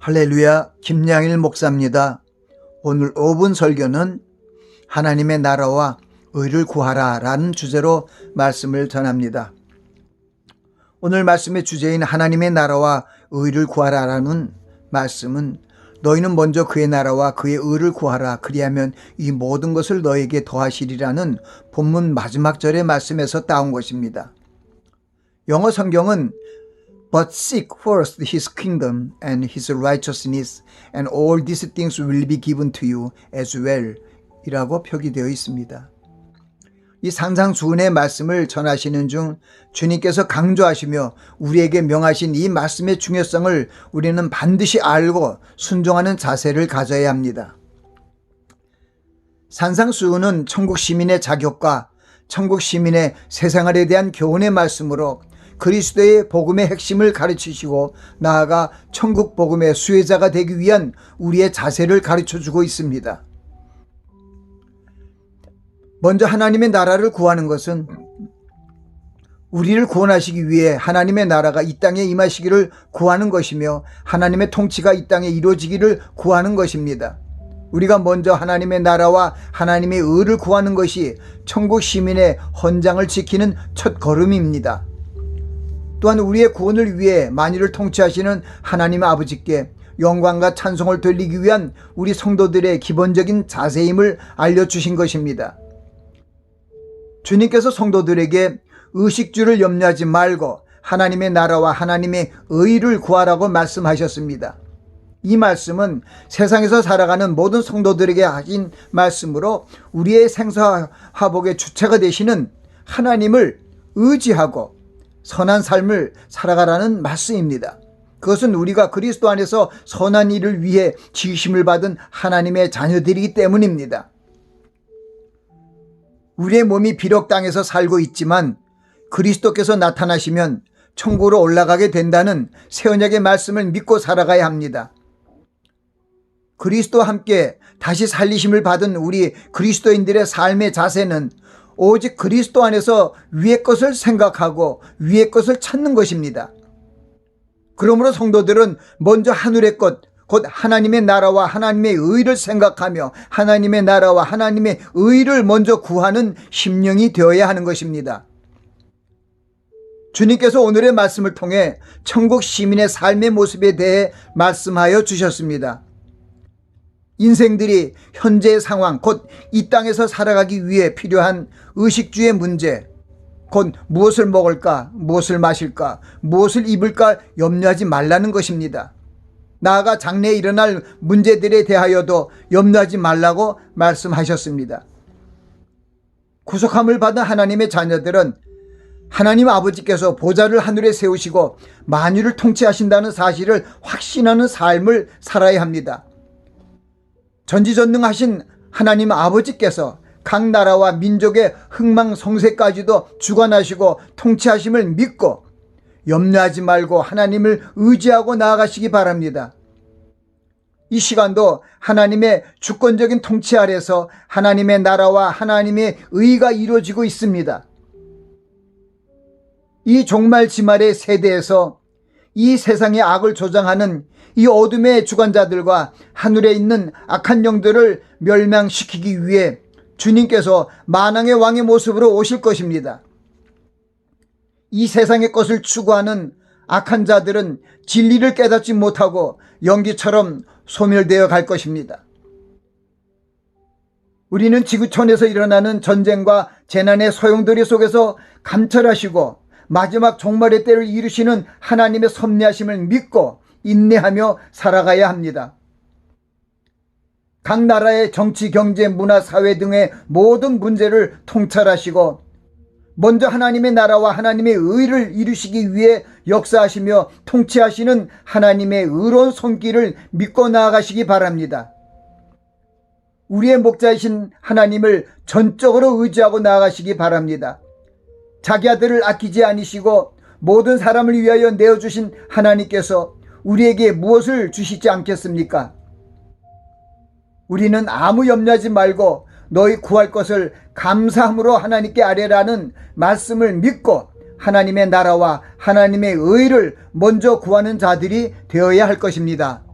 할렐루야, 김양일 목사입니다. 오늘 5분 설교는 하나님의 나라와 의를 구하라 라는 주제로 말씀을 전합니다. 오늘 말씀의 주제인 하나님의 나라와 의를 구하라 라는 말씀은 너희는 먼저 그의 나라와 그의 의를 구하라, 그리하면 이 모든 것을 너에게 더하시리라는 본문 마지막 절의 말씀에서 따온 것입니다. 영어 성경은 But seek first his kingdom and his righteousness, and all these things will be given to you as well 이라고 표기되어 있습니다. 이 산상수훈의 말씀을 전하시는 중 주님께서 강조하시며 우리에게 명하신 이 말씀의 중요성을 우리는 반드시 알고 순종하는 자세를 가져야 합니다. 산상수훈은 천국 시민의 자격과 천국 시민의 세상에 대한 교훈의 말씀으로 그리스도의 복음의 핵심을 가르치시고 나아가 천국 복음의 수혜자가 되기 위한 우리의 자세를 가르쳐주고 있습니다. 먼저 하나님의 나라를 구하는 것은 우리를 구원하시기 위해 하나님의 나라가 이 땅에 임하시기를 구하는 것이며 하나님의 통치가 이 땅에 이루어지기를 구하는 것입니다. 우리가 먼저 하나님의 나라와 하나님의 의를 구하는 것이 천국 시민의 헌장을 지키는 첫 걸음입니다. 또한 우리의 구원을 위해 만유를 통치하시는 하나님 아버지께 영광과 찬송을 돌리기 위한 우리 성도들의 기본적인 자세임을 알려주신 것입니다. 주님께서 성도들에게 의식주를 염려하지 말고 하나님의 나라와 하나님의 의를 구하라고 말씀하셨습니다. 이 말씀은 세상에서 살아가는 모든 성도들에게 하신 말씀으로 우리의 생사화복의 주체가 되시는 하나님을 의지하고 선한 삶을 살아가라는 말씀입니다. 그것은 우리가 그리스도 안에서 선한 일을 위해 지으심을 받은 하나님의 자녀들이기 때문입니다. 우리의 몸이 비록 땅에서 살고 있지만 그리스도께서 나타나시면 천국으로 올라가게 된다는 새 언약의 말씀을 믿고 살아가야 합니다. 그리스도와 함께 다시 살리심을 받은 우리 그리스도인들의 삶의 자세는 오직 그리스도 안에서 위의 것을 생각하고 위의 것을 찾는 것입니다. 그러므로 성도들은 먼저 하늘의 것, 곧 하나님의 나라와 하나님의 의를 생각하며 하나님의 나라와 하나님의 의를 먼저 구하는 심령이 되어야 하는 것입니다. 주님께서 오늘의 말씀을 통해 천국 시민의 삶의 모습에 대해 말씀하여 주셨습니다. 인생들이 현재의 상황, 곧 이 땅에서 살아가기 위해 필요한 의식주의 문제, 곧 무엇을 먹을까, 무엇을 마실까, 무엇을 입을까 염려하지 말라는 것입니다. 나아가 장래에 일어날 문제들에 대하여도 염려하지 말라고 말씀하셨습니다. 구속함을 받은 하나님의 자녀들은 하나님 아버지께서 보좌를 하늘에 세우시고 만유를 통치하신다는 사실을 확신하는 삶을 살아야 합니다. 전지전능하신 하나님 아버지께서 각 나라와 민족의 흥망성쇠까지도 주관하시고 통치하심을 믿고 염려하지 말고 하나님을 의지하고 나아가시기 바랍니다. 이 시간도 하나님의 주권적인 통치 아래서 하나님의 나라와 하나님의 의가 이루어지고 있습니다. 이 종말지말의 세대에서 이 세상의 악을 조장하는 이 어둠의 주관자들과 하늘에 있는 악한 영들을 멸망시키기 위해 주님께서 만왕의 왕의 모습으로 오실 것입니다. 이 세상의 것을 추구하는 악한 자들은 진리를 깨닫지 못하고 연기처럼 소멸되어 갈 것입니다. 우리는 지구촌에서 일어나는 전쟁과 재난의 소용돌이 속에서 감찰하시고 마지막 종말의 때를 이루시는 하나님의 섭리하심을 믿고 인내하며 살아가야 합니다. 각 나라의 정치, 경제, 문화, 사회 등의 모든 문제를 통찰하시고 먼저 하나님의 나라와 하나님의 의를 이루시기 위해 역사하시며 통치하시는 하나님의 의로운 손길을 믿고 나아가시기 바랍니다. 우리의 목자이신 하나님을 전적으로 의지하고 나아가시기 바랍니다. 자기 아들을 아끼지 않으시고 모든 사람을 위하여 내어주신 하나님께서 우리에게 무엇을 주시지 않겠습니까? 우리는 아무 염려하지 말고 너희 구할 것을 감사함으로 하나님께 아뢰라는 말씀을 믿고 하나님의 나라와 하나님의 의를 먼저 구하는 자들이 되어야 할 것입니다.